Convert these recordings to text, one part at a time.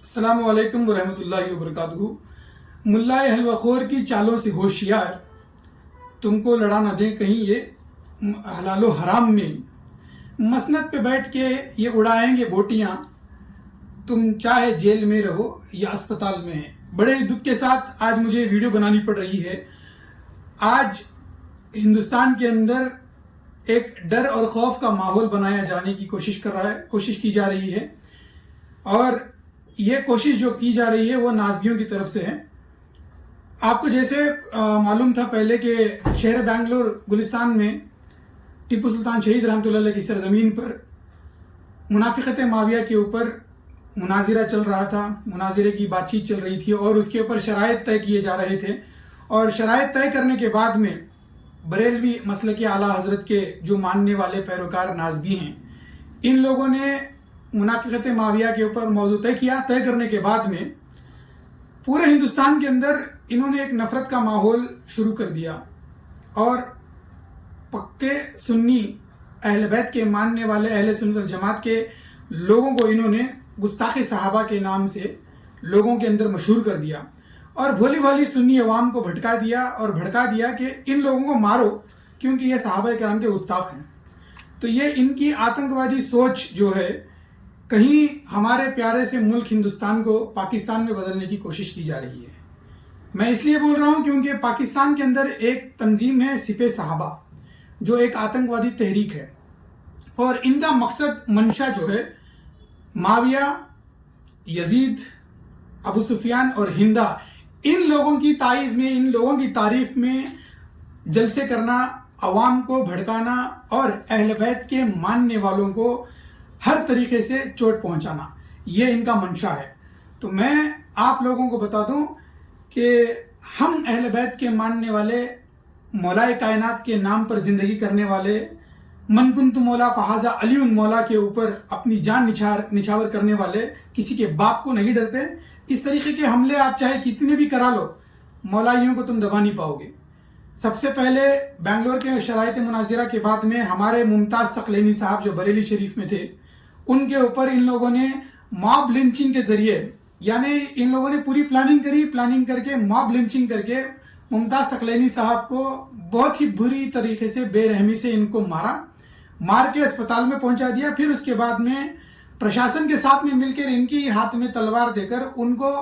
السلام علیکم ورحمۃ اللہ وبرکاتہ۔ ملا حلوہ خور کی چالوں سے ہوشیار، تم کو لڑا نہ دیں کہیں یہ حلال و حرام میں، مسند پہ بیٹھ کے یہ اڑائیں گے بوٹیاں، تم چاہے جیل میں رہو یا اسپتال میں۔ بڑے دکھ کے ساتھ آج مجھے ویڈیو بنانی پڑ رہی ہے۔ آج ہندوستان کے اندر ایک ڈر اور خوف کا ماحول بنایا جانے کی کوشش کی جا رہی ہے، اور یہ کوشش جو کی جا رہی ہے وہ نازبیوں کی طرف سے ہے۔ آپ کو جیسے معلوم تھا پہلے کہ شہر بنگلور گلستان میں ٹیپو سلطان شہید رحمۃ اللہ علیہ کی سرزمین پر منافقت معاویہ کے اوپر مناظرہ چل رہا تھا، مناظرے کی بات چیت چل رہی تھی، اور اس کے اوپر شرائط طے کیے جا رہے تھے۔ اور شرائط طے کرنے کے بعد میں بریلوی مسلک اعلیٰ حضرت کے جو ماننے والے پیروکار نازبی ہیں، ان لوگوں نے منافقت معاویہ کے اوپر موضوع طے کیا۔ طے کرنے کے بعد میں پورے ہندوستان کے اندر انہوں نے ایک نفرت کا ماحول شروع کر دیا، اور پکے سنی اہل بیت کے ماننے والے اہل سنت الجماعت کے لوگوں کو انہوں نے گستاخ صحابہ کے نام سے لوگوں کے اندر مشہور کر دیا، اور بھولی بھالی سنی عوام کو بھٹکا دیا کہ ان لوگوں کو مارو کیونکہ یہ صحابہ کرام کے گستاخ ہیں۔ تو یہ ان کی آتنکوادی سوچ جو ہے، کہیں ہمارے پیارے سے ملک ہندوستان کو پاکستان میں بدلنے کی کوشش کی جا رہی ہے۔ میں اس لیے بول رہا ہوں کیونکہ پاکستان کے اندر ایک تنظیم ہے سپہ صحابہ، جو ایک آتنکوادی تحریک ہے، اور ان کا مقصد منشا جو ہے معاویہ، یزید، ابو سفیان اور ہندا، ان لوگوں کی تائید میں، ان لوگوں کی تعریف میں جلسے کرنا، عوام کو بھڑکانا اور اہل بیت کے ماننے والوں کو ہر طریقے سے چوٹ پہنچانا، یہ ان کا منشا ہے۔ تو میں آپ لوگوں کو بتا دوں کہ ہم اہل بیت کے ماننے والے، مولا کائنات کے نام پر زندگی کرنے والے، من کنت مولا فہذا علی مولا کے اوپر اپنی جان نچھاور کرنے والے کسی کے باپ کو نہیں ڈرتے۔ اس طریقے کے حملے آپ چاہے کتنے بھی کرا لو، مولائیوں کو تم دبا نہیں پاؤ گے۔ سب سے پہلے بنگلور کے شرائط مناظرہ کے بعد میں ہمارے ممتاز ثقلینی صاحب جو بریلی شریف میں تھے، ان کے اوپر ان لوگوں نے ماب لنچنگ کے ذریعے، یعنی ان لوگوں نے پوری پلاننگ کر کے ماب لنچنگ کر کے ممتاز ثقلینی صاحب کو بہت ہی بری طریقے سے، بے رحمی سے ان کو مار کے اسپتال میں پہنچا دیا۔ پھر اس کے بعد میں پرشاسن کے ساتھ میں مل کر ان کی ہاتھ میں تلوار دے کر ان کو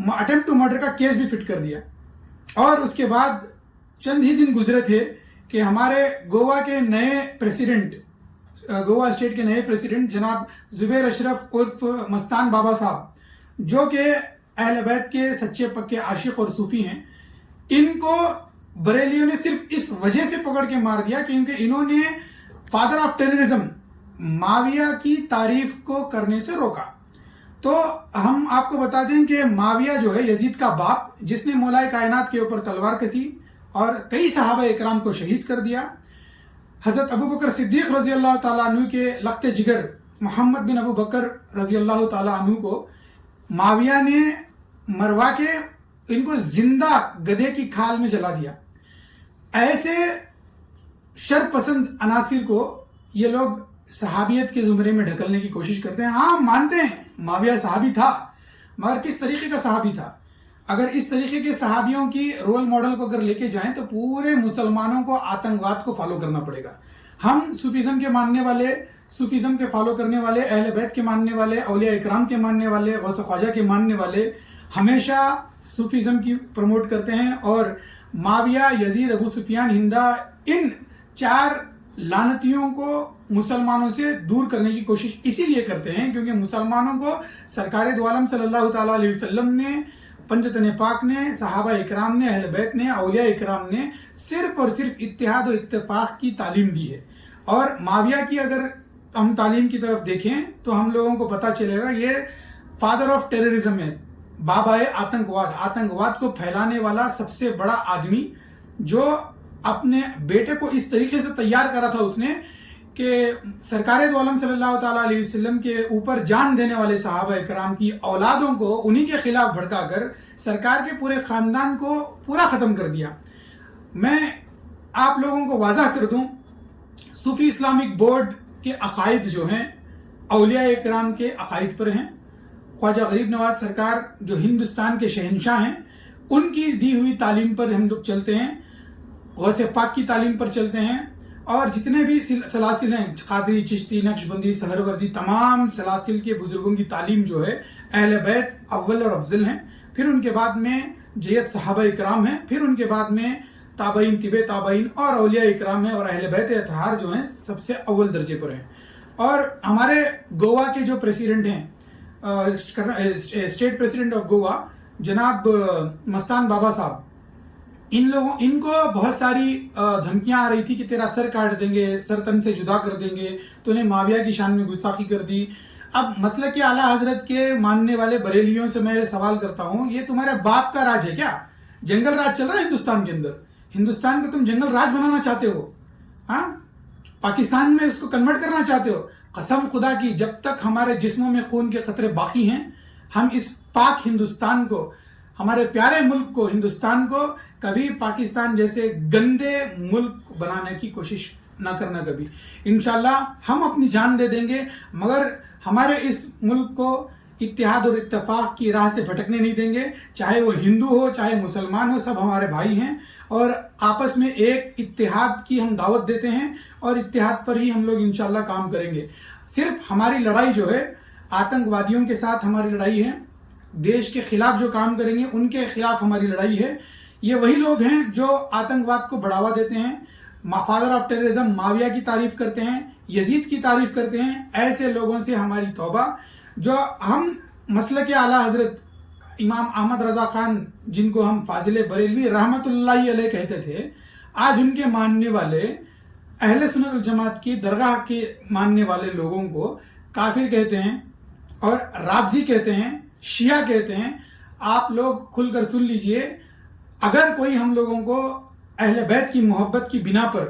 اٹیمپٹ ٹو مرڈر کا کیس بھی فٹ کر دیا۔ اور اس کے بعد چند ہی دن گزرے تھے کہ ہمارے گوا کے نئے پریزیڈنٹ، گوا اسٹیٹ کے نئے پریزیڈنٹ جناب زبیر اشرف عرف مستان بابا صاحب، جو کہ اہل بیت کے سچے پکے عاشق اور صوفی ہیں، ان کو بریلیوں نے صرف اس وجہ سے پکڑ کے مار دیا کیونکہ انہوں نے فادر آف ٹیررزم معاویہ کی تعریف کو کرنے سے روکا۔ تو ہم آپ کو بتا دیں کہ معاویہ جو ہے یزید کا باپ، جس نے مولا کائنات کے اوپر تلوار کسی اور کئی صحابہ اکرام کو شہید کر دیا، حضرت ابو بکر صدیق رضی اللہ تعالیٰ عنہ کے لخت جگر محمد بن ابو بکر رضی اللہ تعالیٰ عنہ کو معاویہ نے مروا کے ان کو زندہ گدھے کی کھال میں جلا دیا۔ ایسے شر پسند عناصر کو یہ لوگ صحابیت کے زمرے میں ڈھکلنے کی کوشش کرتے ہیں۔ ہاں، مانتے ہیں معاویہ صحابی تھا، مگر کس طریقے کا صحابی تھا؟ اگر اس طریقے کے صحابیوں کی رول ماڈل کو اگر لے کے جائیں تو پورے مسلمانوں کو آتنکواد کو فالو کرنا پڑے گا۔ ہم صوفیزم کے ماننے والے، صوفیزم کے فالو کرنے والے، اہل بیت کے ماننے والے، اولیاء اکرام کے ماننے والے، غوث خواجہ کے ماننے والے ہمیشہ صوفیزم کی پروموٹ کرتے ہیں، اور معاویہ، یزید، ابو سفیان، ہندا، ان چار لعنتیوں کو مسلمانوں سے دور کرنے کی کوشش اسی لیے کرتے ہیں کیونکہ مسلمانوں کو سرکار دو عالم صلی اللہ تعالیٰ علیہ وسلم نے، پنجتن پاک نے، صحابہ اکرام نے، اہل بیت نے، اولیاء اکرام نے صرف اور صرف اتحاد و اتفاق کی تعلیم دی ہے۔ اور معاویہ کی اگر ہم تعلیم کی طرف دیکھیں تو ہم لوگوں کو پتہ چلے گا یہ فادر آف ٹیررزم ہے، بابا آتنکواد کو پھیلانے والا سب سے بڑا آدمی، جو اپنے بیٹے کو اس طریقے سے تیار کرا تھا اس نے کہ سرکار دو عالم صلی اللہ تعالیٰ علیہ وسلم کے اوپر جان دینے والے صحابہ اکرام کی اولادوں کو انہی کے خلاف بھڑکا کر سرکار کے پورے خاندان کو پورا ختم کر دیا۔ میں آپ لوگوں کو واضح کر دوں، صوفی اسلامک بورڈ کے عقائد جو ہیں اولیاء اکرام کے عقائد پر ہیں، ख्वाजा गरीब नवाज सरकार जो हिंदुस्तान के शहंशाह हैं, उनकी दी हुई तालीम पर हम लोग चलते हैं, गौसे पाक की तालीम पर चलते हैं, और जितने भी सलासिल हैं, कादरी, चिश्ती, नक्शबंदी, सहरवर्दी, तमाम सलासिल के बुजुर्गों की तालीम जो है अहले बैत अव्वल और अफजल हैं, फिर उनके बाद में जयद सहाबा इकराम हैं, फिर उनके बाद में ताबईन, तिबे ताबईन और औलिया इकराम हैं, और अहले बैत अतहार जो हैं सबसे अव्वल दर्जे पर हैं। और हमारे गोवा के जो प्रेसिडेंट हैं, स्टेट प्रेसिडेंट ऑफ गोवा जनाब मस्तान बाबा साहब, इनको बहुत सारी धमकियां आ रही थी कि तेरा सर काट देंगे, सर तन से जुदा कर देंगे, तूने माविया की शान में गुस्ताखी कर दी। अब मसलक के आला हजरत के मानने वाले बरेलियों से मैं सवाल करता हूं, ये तुम्हारे बाप का राज है क्या? जंगल राज चल रहा है हिंदुस्तान के अंदर, हिंदुस्तान को तुम जंगल राज बनाना चाहते हो? हाँ, पाकिस्तान में उसको कन्वर्ट करना चाहते हो? कसम खुदा की, जब तक हमारे जिस्मों में खून के खतरे बाकी हैं, हम इस पाक हिंदुस्तान को, हमारे प्यारे मुल्क को, हिंदुस्तान को कभी पाकिस्तान जैसे गंदे मुल्क बनाने की कोशिश ना करना कभी। इंशाल्लाह हम अपनी जान दे देंगे, मगर हमारे इस मुल्क को इत्तेहाद और इत्तेफाक की राह से भटकने नहीं देंगे। चाहे वो हिंदू हो, चाहे मुसलमान हो, सब हमारे भाई हैं, और आपस में एक इत्तेहाद की हम दावत देते हैं, और इत्तेहाद पर ही हम लोग इंशाल्लाह काम करेंगे। सिर्फ हमारी लड़ाई जो है आतंकवादियों के साथ हमारी लड़ाई है, देश के खिलाफ जो काम करेंगे उनके खिलाफ हमारी लड़ाई है। ये वही लोग हैं जो आतंकवाद को बढ़ावा देते हैं, फादर ऑफ टेररिज्म माविया की तारीफ करते हैं, यजीद की तारीफ करते हैं। ऐसे लोगों से हमारी तौबा। जो हम मसलक आला हजरत इमाम अहमद रजा खान, जिनको हम फाजिल बरेलवी रहमतुल्लाहि अलैह कहते थे, आज उनके मानने वाले अहले सुन्नत वल जमात की दरगाह के मानने वाले लोगों को काफिर कहते हैं, और राफजी कहते हैं, शिया कहते हैं। आप लोग खुलकर सुन लीजिए, अगर कोई हम लोगों को अहले बैत की मोहब्बत की बिना पर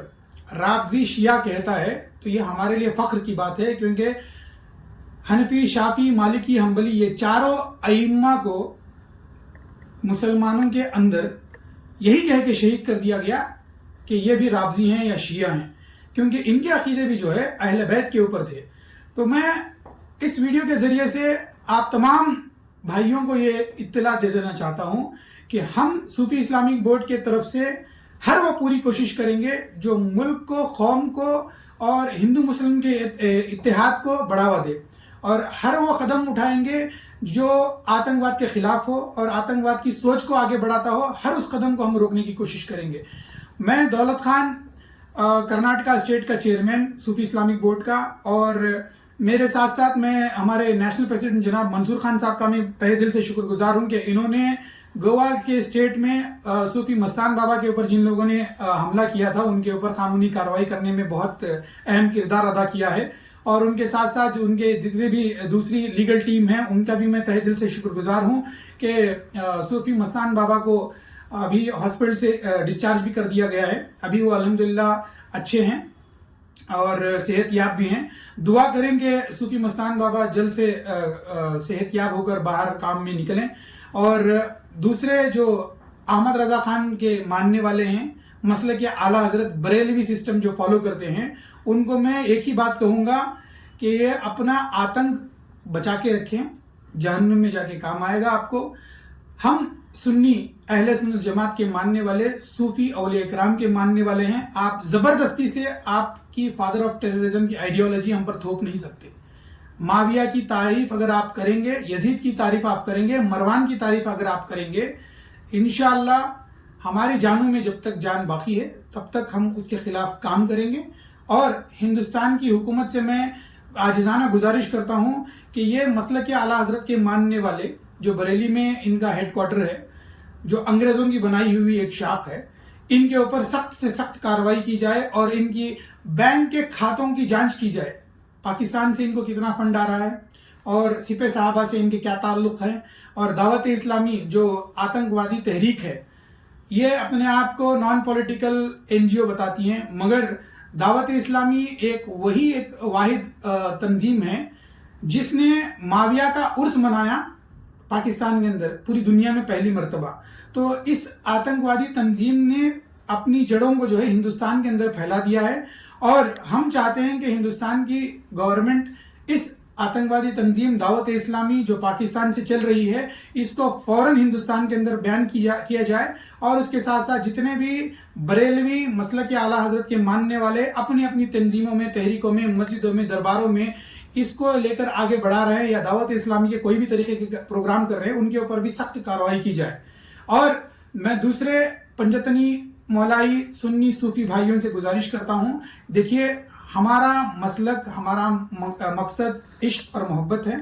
राफजी शिया कहता है तो ये हमारे लिए फ़ख्र की बात है, क्योंकि हनफी, शाफी, मालिकी, हम्बली, ये चारों अइम्मा को मुसलमानों के अंदर यही कह के शहीद कर दिया गया कि ये भी राफजी हैं या शिया हैं, क्योंकि इनके अकीदे भी जो है अहले बैत के ऊपर थे। तो मैं इस वीडियो के ज़रिए से आप तमाम भाइयों को ये इत्तला दे देना चाहता हूँ कि हम सूफी इस्लामिक बोर्ड के तरफ से हर वो पूरी कोशिश करेंगे जो मुल्क को, कौम को और हिंदू मुस्लिम के इत्तेहाद को बढ़ावा दे, और हर वो कदम उठाएंगे जो आतंकवाद के खिलाफ हो और आतंकवाद की सोच को आगे बढ़ाता हो। हर उस कदम को हम रोकने की कोशिश करेंगे। मैं दौलत खान, कर्नाटका स्टेट का चेयरमैन सूफी इस्लामिक बोर्ड का, और मेरे साथ साथ मैं हमारे नेशनल प्रेसिडेंट जनाब मंसूर खान साहब का मैं तहे दिल से शुक्रगुजार हूँ कि इन्होंने गोवा के स्टेट में सूफी मस्तान बाबा के ऊपर जिन लोगों ने हमला किया था, उनके ऊपर कानूनी कार्रवाई करने में बहुत अहम किरदार अदा किया है। और उनके साथ साथ उनके जितने भी दूसरी लीगल टीम है, उनका भी मैं तहे दिल से शुक्रगुजार हूँ कि सूफी मस्तान बाबा को अभी हॉस्पिटल से डिस्चार्ज भी कर दिया गया है। अभी वो अल्हम्दुलिल्लाह अच्छे हैं और सेहतयाब भी हैं। दुआ करें कि सूफी मस्तान बाबा जल्द से सेहतयाब होकर बाहर काम में निकलें। और दूसरे जो अहमद रजा खान के मानने वाले हैं, मसले के आला हजरत बरेलवी सिस्टम जो फॉलो करते हैं, उनको मैं एक ही बात कहूँगा कि ये अपना आतंक बचा के रखें, जहन्नुम में जाके काम आएगा आपको। हम सुन्नी अहले सुन्नत जमात के मानने वाले, सूफी औलिया इकराम के मानने वाले हैं। आप ज़बरदस्ती से आपकी फादर ऑफ टेररिज्म की आइडियोलॉजी हम पर थोप नहीं सकते। माविया की तारीफ अगर आप करेंगे, यजीद की तारीफ आप करेंगे, मरवान की तारीफ अगर आप करेंगे, इंशाअल्लाह हमारी जानों में जब तक जान बाकी है तब तक हम उसके खिलाफ काम करेंगे। और हिंदुस्तान की हुकूमत से मैं आजिज़ाना गुजारिश करता हूँ कि ये मसलक के आला हजरत के मानने वाले, जो बरेली में इनका हेडक्वार्टर है, जो अंग्रेज़ों की बनाई हुई एक शाख है, इनके ऊपर सख्त से सख्त कार्रवाई की जाए और इनकी बैंक के खातों की जांच की जाए। पाकिस्तान से इनको कितना फंड आ रहा है और सिपह साहबा से इनके क्या ताल्लुक़ हैं। और दावत इस्लामी जो आतंकवादी तहरीक है, ये अपने आप को नॉन पॉलिटिकल NGO बताती हैं, मगर दावत इस्लामी एक वाहिद तंजीम है जिसने माविया का उर्स मनाया पाकिस्तान के अंदर, पूरी दुनिया में पहली मर्तबा। तो इस आतंकवादी तंजीम ने अपनी जड़ों को जो है हिंदुस्तान के अंदर फैला दिया है, और हम चाहते हैं कि हिंदुस्तान की गवर्नमेंट इस आतंकवादी तंजीम दावत इस्लामी जो पाकिस्तान से चल रही है, इसको फ़ौरन हिंदुस्तान के अंदर बैन किया जाए और उसके साथ साथ जितने भी बरेलवी मसलक के आला हजरत के मानने वाले अपनी अपनी तंजीमों में, तहरीकों में, मस्जिदों में, दरबारों में इसको लेकर आगे बढ़ा रहे हैं या दावत इस्लामी के कोई भी तरीके के प्रोग्राम कर रहे हैं, उनके ऊपर भी सख्त कार्रवाई की जाए। और मैं दूसरे पंजतनी मौलाई सुन्नी सूफी भाइयों से गुजारिश करता हूँ, देखिए हमारा मसलक, हमारा मकसद इश्क और मोहब्बत है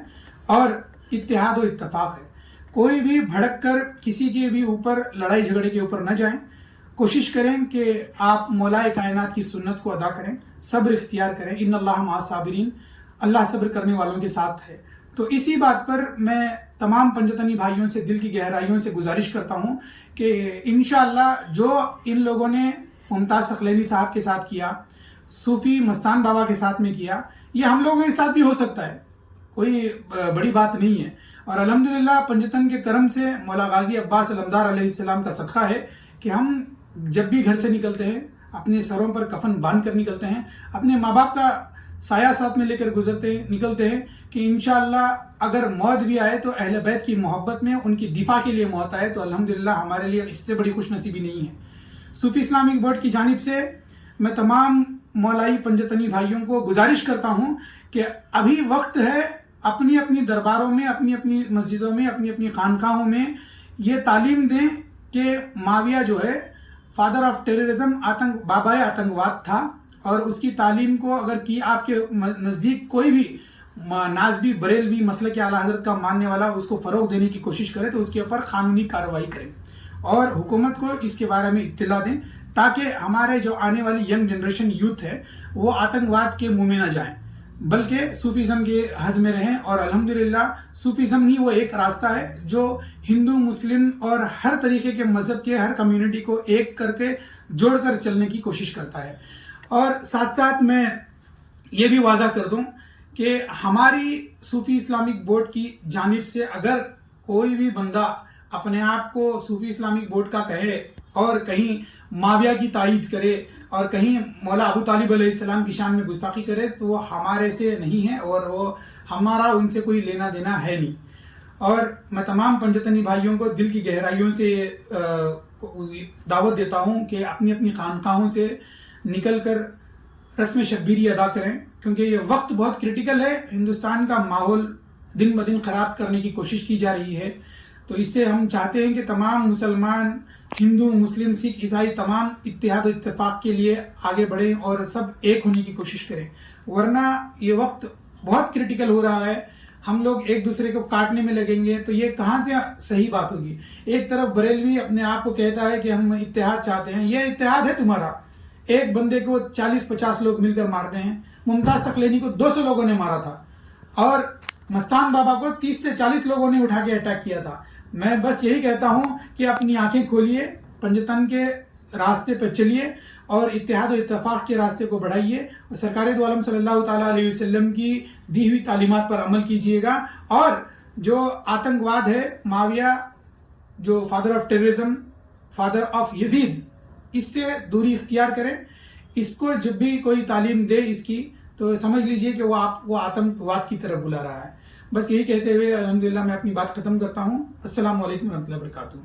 और इत्तेहाद और इत्तफाक है। कोई भी भड़क कर किसी के भी ऊपर लड़ाई झगड़े के ऊपर न जाएं। कोशिश करें कि आप मौलाए कायनात की सुन्नत को अदा करें, सब्र इख्तियार करें। इन्नल्लाह मअस साबिरीन, अल्लाह सब्र करने वालों के साथ है। तो इसी बात पर मैं तमाम पंजतनी भाइयों से दिल की गहराइयों से गुजारिश करता हूँ कि इंशाअल्लाह जो इन लोगों ने मुमताज़ सकलैनी साहब के साथ किया, सूफ़ी मस्तान बाबा के साथ में किया, ये हम लोगों के साथ भी हो सकता है, कोई बड़ी बात नहीं है। और अल्हम्दुलिल्लाह पंजतन के करम से मौला गाजी अब्बास अलमदार अलैहिस्सलाम का सदका है कि हम जब भी घर से निकलते हैं अपने सरों पर कफन बांध कर निकलते हैं, अपने माँ बाप का साया साथ में लेकर निकलते हैं कि इंशाअल्लाह अगर मौत भी आए तो अहले बैत की मोहब्बत में उनकी दिफा के लिए मौत आए तो अल्हम्दुलिल्लाह हमारे लिए इससे बड़ी खुश नसीबी नहीं है। सूफी इस्लामिक बोर्ड की जानिब से मैं तमाम मौलाई पंजतनी भाइयों को गुजारिश करता हूँ कि अभी वक्त है अपनी अपनी दरबारों में, अपनी अपनी मस्जिदों में, अपनी अपनी खानकाहों में ये तालीम दें कि माविया जो है फादर ऑफ टेररिज्म, बाबाए आतंकवाद था और उसकी तालीम को अगर की आपके नज़दीक कोई भी नाज़बी बरेलवी मसलक के आला हज़रत का मानने वाला उसको फ़रोग़ देने की कोशिश करे तो उसके ऊपर क़ानूनी कार्रवाई करें और हुकूमत को इसके बारे में इत्तला दें ताकि हमारे जो आने वाली यंग जनरेशन यूथ है वो आतंकवाद के मुंह में ना जाएं, बल्कि सूफीज़म के हद में रहें। और अल्हम्दुलिल्लाह सूफीज़म ही वो एक रास्ता है जो हिंदू, मुस्लिम और हर तरीके के मज़हब के हर कम्युनिटी को एक करके जोड़कर चलने की कोशिश करता है। और साथ साथ मैं ये भी वाज़ा कर दूं कि हमारी सूफ़ी इस्लामिक बोर्ड की जानिब से अगर कोई भी बंदा अपने आप को सूफ़ी इस्लामिक बोर्ड का कहे और कहीं माविया की तायीद करे और कहीं मौला अबू तालिब अलैहिस्सलाम की शान में गुस्ताखी करे तो वो हमारे से नहीं है और वो हमारा उनसे कोई लेना देना है नहीं। और मैं तमाम पंजतनी भाइयों को दिल की गहराइयों से दावत देता हूँ कि अपनी अपनी खानकाहों से निकल कर रस्म शब्बीरी अदा करें, क्योंकि ये वक्त बहुत क्रिटिकल है। हिंदुस्तान का माहौल दिन ब दिन ख़राब करने की कोशिश की जा रही है, तो इससे हम चाहते हैं कि तमाम मुसलमान, हिंदू, मुस्लिम, सिख, ईसाई तमाम इत्तेहाद और इत्तेफाक के लिए आगे बढ़ें और सब एक होने की कोशिश करें, वरना ये वक्त बहुत क्रिटिकल हो रहा है। हम लोग एक दूसरे को काटने में लगेंगे तो ये कहाँ से सही बात होगी। एक तरफ बरेलवी अपने आप को कहता है कि हम इत्तेहाद चाहते हैं, ये इत्तेहाद है तुम्हारा। एक बंदे को 40-50 लोग मिलकर मारते हैं। मुमताज़ सकलैनी को 200 लोगों ने मारा था और मस्तान बाबा को 30 से 40 लोगों ने उठा के अटैक किया था। मैं बस यही कहता हूँ कि अपनी आंखें खोलिए, पंजतन के रास्ते पर चलिए और इत्तेहाद और इत्तेफाक के रास्ते को बढ़ाइए और सरकार दो आलम सल्लल्लाहु ताला अलैहि वसल्लम की दी हुई तालीमात पर अमल कीजिएगा। और जो आतंकवाद है, माविया जो father of terrorism, father of Yazid, इससे दूरी इख्तियार करें। इसको जब भी कोई तालीम दे इसकी तो समझ लीजिए कि वो आतंकवाद की तरफ बुला रहा है। बस यही कहते हुए अल्हम्दुलिल्लाह मैं अपनी बात ख़त्म करता हूँ। अस्सलामु अलैकुम व रहमतुल्लाहि व बरकातुहू।